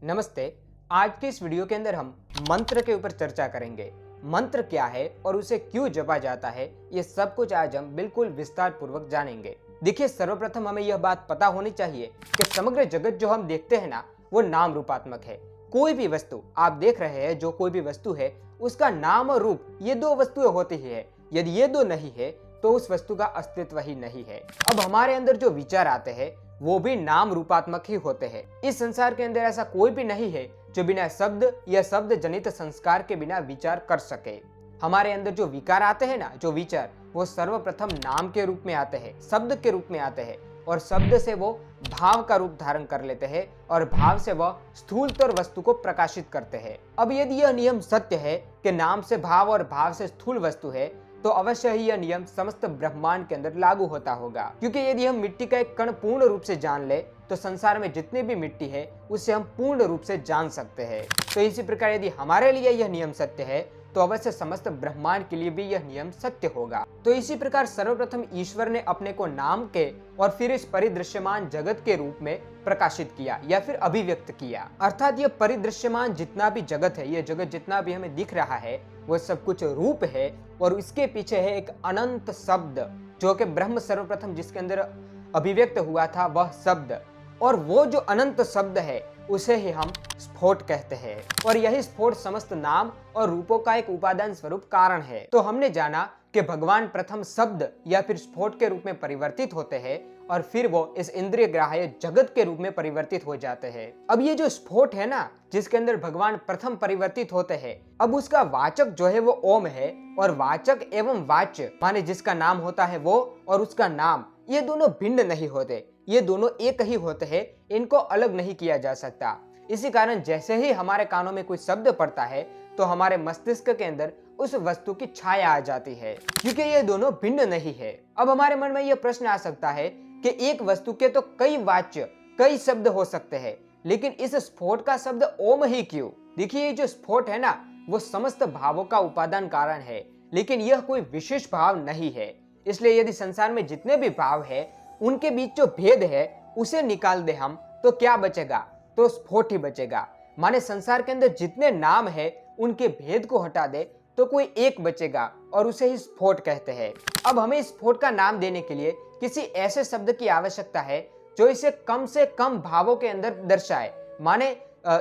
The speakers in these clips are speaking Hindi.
नमस्ते। आज के इस वीडियो के अंदर हम मंत्र के ऊपर चर्चा करेंगे। मंत्र क्या है और उसे क्यों जपा जाता है, ये सब कुछ आज हम बिल्कुल विस्तार पूर्वक जानेंगे। देखिए, सर्वप्रथम हमें यह बात पता होनी चाहिए कि समग्र जगत जो हम देखते हैं ना, वो नाम रूपात्मक है। कोई भी वस्तु आप देख रहे हैं, जो कोई भी वस्तु है, उसका नाम और रूप, ये दो वस्तुएं होती ही है। यदि ये दो नहीं है तो उस वस्तु का अस्तित्व ही नहीं है। अब हमारे अंदर जो विचार आते हैं वो भी नाम रूपात्मक ही होते हैं। इस संसार के अंदर ऐसा कोई भी नहीं है जो बिना शब्द या शब्द जनित संस्कार के बिना विचार कर सके। हमारे अंदर जो विकार आते हैं ना, जो विचार, वो सर्वप्रथम नाम के रूप में आते हैं, शब्द के रूप में आते हैं, और शब्द से वो भाव का रूप धारण कर लेते हैं और भाव से वह स्थूलतर वस्तु को प्रकाशित करते हैं। अब यदि यह नियम सत्य है कि नाम से भाव और भाव से स्थूल वस्तु है, तो अवश्य ही यह नियम समस्त ब्रह्मांड के अंदर लागू होता होगा। क्योंकि यदि हम मिट्टी का एक कण पूर्ण रूप से जान ले, तो संसार में जितनी भी मिट्टी है उसे हम पूर्ण रूप से जान सकते हैं। तो इसी प्रकार यदि हमारे लिए यह नियम सत्य है, तो अवश्य समस्त ब्रह्मांड के लिए भी यह नियम सत्य होगा। तो इसी प्रकार सर्वप्रथम ईश्वर ने अपने को नाम के और फिर इस परिदृश्यमान जगत के रूप में प्रकाशित किया या फिर अभिव्यक्त किया। अर्थात यह परिदृश्यमान जितना भी जगत है, यह जगत जितना भी हमें दिख रहा है, वो सब कुछ रूप है, और इसके पीछे है एक अनंत शब्द, जो कि ब्रह्म सर्वप्रथम जिसके अंदर अभिव्यक्त हुआ था, वह शब्द। और वो जो अनंत शब्द है उसे ही हम स्फोट कहते हैं, और यही स्फोट समस्त नाम और रूपों का एक उपादान स्वरूप कारण है। तो हमने जाना कि भगवान प्रथम शब्द या फिर स्फोट के रूप में परिवर्तित होते हैं और फिर वो इस इंद्रिय ग्राह्य जगत के रूप में परिवर्तित हो जाते हैं। अब ये जो स्फोट है ना, जिसके अंदर भगवान प्रथम परिवर्तित होते हैं, अब उसका वाचक जो है वो ओम है, और वाचक एवं वाच्य माने जिसका नाम होता है वो और उसका नाम, ये दोनों भिन्न नहीं होते, ये दोनों एक ही होते हैं, इनको अलग नहीं किया जा सकता। इसी कारण जैसे ही हमारे कानों में कोई शब्द पड़ता है तो हमारे मस्तिष्क के अंदर उस वस्तु की छाया आ जाती है, क्योंकि ये दोनों भिन्न नहीं है। अब हमारे मन में यह प्रश्न आ सकता है कि एक वस्तु के तो कई वाच्य, कई शब्द हो सकते हैं, लेकिन इस स्फोट का शब्द ओम ही क्यों? देखिए, ये जो स्फोट है ना, वो समस्त भावों का उपादान कारण है, लेकिन यह कोई विशेष भाव नहीं है। इसलिए यदि संसार में जितने भी भाव है, उनके बीच जो भेद है उसे निकाल दे हम, तो क्या बचेगा? तो स्फोट ही बचेगा। माने संसार के अंदर जितने नाम है उनके भेद को हटा दे तो कोई एक बचेगा, और उसे ही स्फोट कहते हैं। अब हमें इस स्फोट का नाम देने के लिए किसी ऐसे शब्द की आवश्यकता है जो इसे कम से कम भावों के अंदर दर्शाए, माने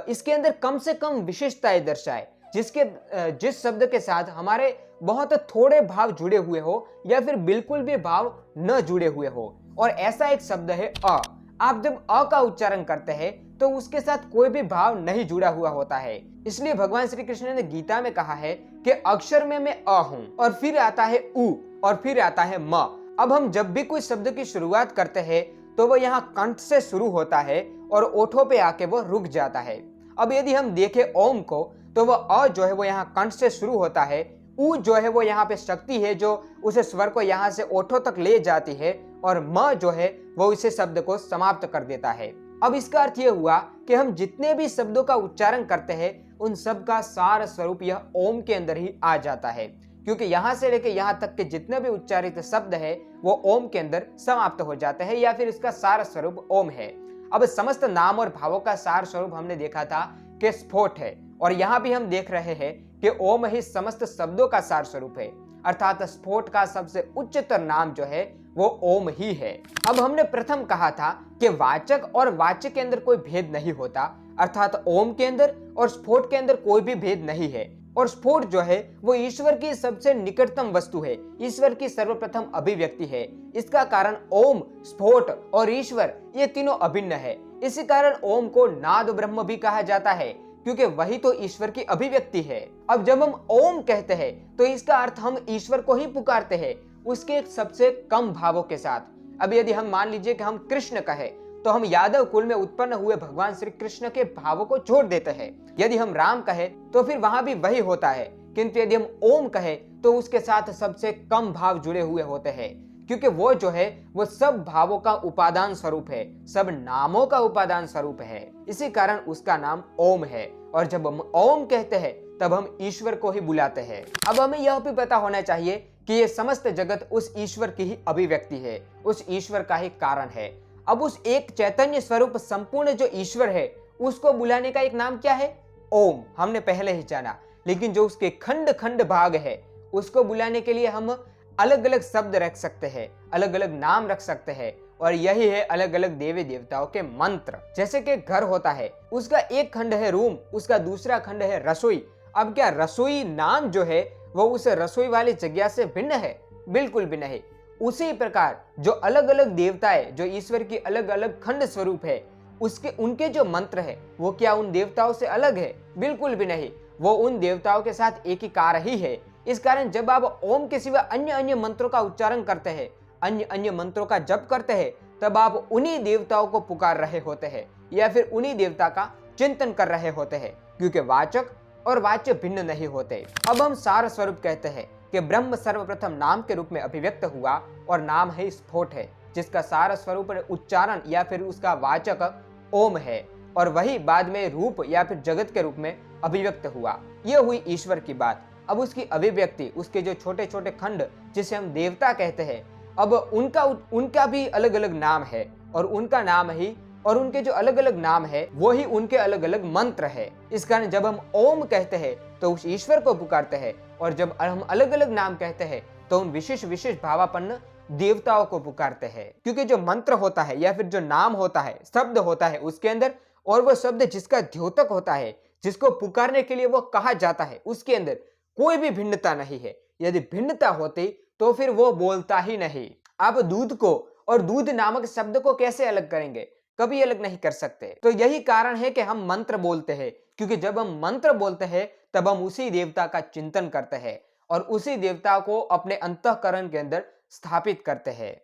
इसके अंदर कम से कम विशेषताएं दर्शाए, जिस शब्द के साथ हमारे बहुत थोड़े भाव जुड़े हुए हो या फिर बिल्कुल भी भाव न जुड़े हुए हो। और ऐसा एक शब्द है अ। आप जब अ का उच्चारण करते हैं तो उसके साथ कोई भी भाव नहीं जुड़ा हुआ होता है। इसलिए भगवान श्री कृष्ण ने गीता में कहा है कि अक्षर में मैं अ हूं, और फिर आता है उ, और फिर आता है म। अब हम जब भी कोई शब्द की शुरुआत करते हैं तो वो यहाँ कंठ से शुरू होता है और ओठों पे आके वो रुक जाता है। अब यदि हम देखें ओम को, तो वह अ जो है वो यहाँ कंठ से शुरू होता है, उ जो है वो यहाँ पे शक्ति है जो उसे स्वर को यहाँ से ओठों तक ले जाती है, और म जो है वो इसे शब्द को समाप्त कर देता है। अब इसका अर्थ यह हुआ कि हम जितने भी शब्दों का उच्चारण करते हैं उन सब का सार स्वरूप यह ओम के अंदर ही आ जाता है, क्योंकि यहाँ से लेके यहाँ तक के जितने भी उच्चारित शब्द है वो ओम के अंदर समाप्त हो जाते हैं, या फिर इसका सार स्वरूप ओम है। अब समस्त नाम और भावों का सार स्वरूप हमने देखा था कि स्फोट है, और यहाँ भी हम देख रहे हैं कि ओम ही समस्त शब्दों का सार स्वरूप है, अर्थात स्फोट का सबसे उच्चतर नाम जो है वो ओम ही है। अब हमने प्रथम कहा था कि वाचक और वाच्य के अंदर कोई भेद नहीं होता, अर्थात ओम के अंदर और स्फोट के अंदर कोई भी भेद नहीं है, और स्फोट जो है वो ईश्वर की सबसे निकटतम वस्तु है, ईश्वर की सर्वप्रथम अभिव्यक्ति है। इसका कारण ओम, स्फोट और ईश्वर ये तीनों अभिन्न है। इसी कारण ओम को नाद ब्रह्म भी कहा जाता है, क्योंकि वही तो ईश्वर की अभिव्यक्ति है। अब जब हम ओम कहते हैं तो इसका अर्थ हम ईश्वर को ही पुकारते हैं, उसके एक सबसे कम भावों के साथ। अब यदि हम मान लीजिए कि हम कृष्ण कहें, तो हम यादव कुल में उत्पन्न हुए भगवान श्री कृष्ण के भावों को छोड़ देते हैं। यदि हम राम कहें तो फिर वहां भी वही होता है, किंतु यदि हम ओम कहें तो उसके साथ सबसे कम भाव जुड़े हुए होते हैं, क्योंकि वो जो है वो सब भावों का उपादान स्वरूप है, सब नामों का उपादान स्वरूप है। इसी कारण उसका नाम ओम है, और जब हम ओम कहते हैं तब हम ईश्वर को ही बुलाते हैं। अब हमें यह भी पता होना चाहिए कि ये समस्त जगत उस ईश्वर की ही अभिव्यक्ति है, उस ईश्वर का ही कारण है। अब उस एक चैतन्य स्वरूप संपूर्ण जो ईश्वर है उसको बुलाने का एक नाम क्या है? ओम। हमने पहले ही जाना। लेकिन जो उसके खंड खंड भाग है उसको बुलाने के लिए हम अलग अलग शब्द रख सकते हैं, अलग अलग नाम रख सकते हैं, और यही है अलग अलग देवी देवताओं के मंत्र। जैसे कि घर होता है, उसका एक खंड है रूम, उसका दूसरा खंड है रसोई। अब क्या रसोई नाम जो है वो उस रसोई वाली जगह से भिन्न है? बिल्कुल भी नहीं। उसी प्रकार जो अलग अलग देवताएं, जो ईश्वर की अलग अलग खंड स्वरूप है, उसके उनके जो मंत्र है वो क्या उन देवताओं से अलग है? बिल्कुल भी नहीं। वो उन देवताओं के साथ एक ही कार ही है। इस कारण जब आप ओम के सिवा अन्य अन्य मंत्रों का उच्चारण करते हैं, अन्य अन्य मंत्रों का जप करते हैं, तब आप उन्हीं देवताओं को पुकार रहे होते हैं या फिर उन्हीं देवता का चिंतन कर रहे होते हैं, क्योंकि वाचक और वाच्य भिन्न नहीं होते। अब हम सार स्वरूप कहते हैं कि ब्रह्म सर्वप्रथम नाम के रूप में अभिव्यक्त हुआ और नाम है स्फोट है, जिसका सार स्वरूप उच्चारण या फिर उसका वाचक ओम है, और वही बाद में रूप या फिर जगत के रूप में अभिव्यक्त हुआ। यह हुई ईश्वर की बात। अब उसकी अभिव्यक्ति, उसके जो छोटे छोटे खंड जिसे हम देवता कहते हैं, अब उनका भी अलग अलग नाम है, और उनका नाम ही और उनके जो अलग अलग नाम है वो ही उनके अलग अलग मंत्र है। इस कारण जब हम ओम कहते हैं तो उस ईश्वर को पुकारते हैं, और जब हम अलग अलग नाम कहते हैं तो उन विशेष विशेष भावापन्न देवताओं को पुकारते हैं। क्योंकि जो मंत्र होता है या फिर जो नाम होता है, शब्द होता है उसके अंदर, और वो शब्द जिसका द्योतक होता है, जिसको पुकारने के लिए वो कहा जाता है, उसके अंदर कोई भी भिन्नता नहीं है। यदि भिन्नता होती तो फिर वो बोलता ही नहीं। आप दूध को और दूध नामक शब्द को कैसे अलग करेंगे? कभी अलग नहीं कर सकते। तो यही कारण है कि हम मंत्र बोलते हैं, क्योंकि जब हम मंत्र बोलते हैं तब हम उसी देवता का चिंतन करते हैं और उसी देवता को अपने अंतःकरण के अंदर स्थापित करते हैं।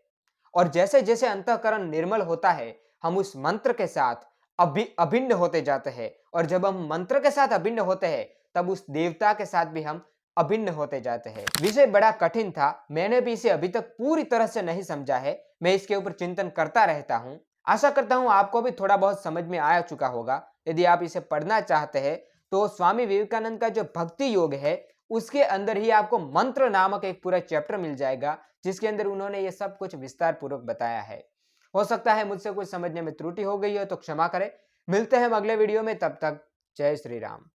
और जैसे जैसे अंतःकरण निर्मल होता है, हम उस मंत्र के साथ अभिन्न होते जाते हैं, और जब हम मंत्र के साथ अभिन्न होते हैं तब उस देवता के साथ भी हम अभिन्न होते जाते हैं। विषय बड़ा कठिन था, मैंने भी इसे अभी तक पूरी तरह से नहीं समझा है। मैं इसके ऊपर चिंतन करता रहता हूँ। आशा करता हूँ आपको भी थोड़ा बहुत समझ में आ चुका होगा। यदि आप इसे पढ़ना चाहते हैं तो स्वामी विवेकानंद का जो भक्ति योग है उसके अंदर ही आपको मंत्र नामक एक पूरा चैप्टर मिल जाएगा, जिसके अंदर उन्होंने ये सब कुछ विस्तार पूर्वक बताया है। हो सकता है मुझसे कुछ समझने में त्रुटि हो गई हो तो क्षमा करें। मिलते हैं हम अगले वीडियो में, तब तक जय श्री राम।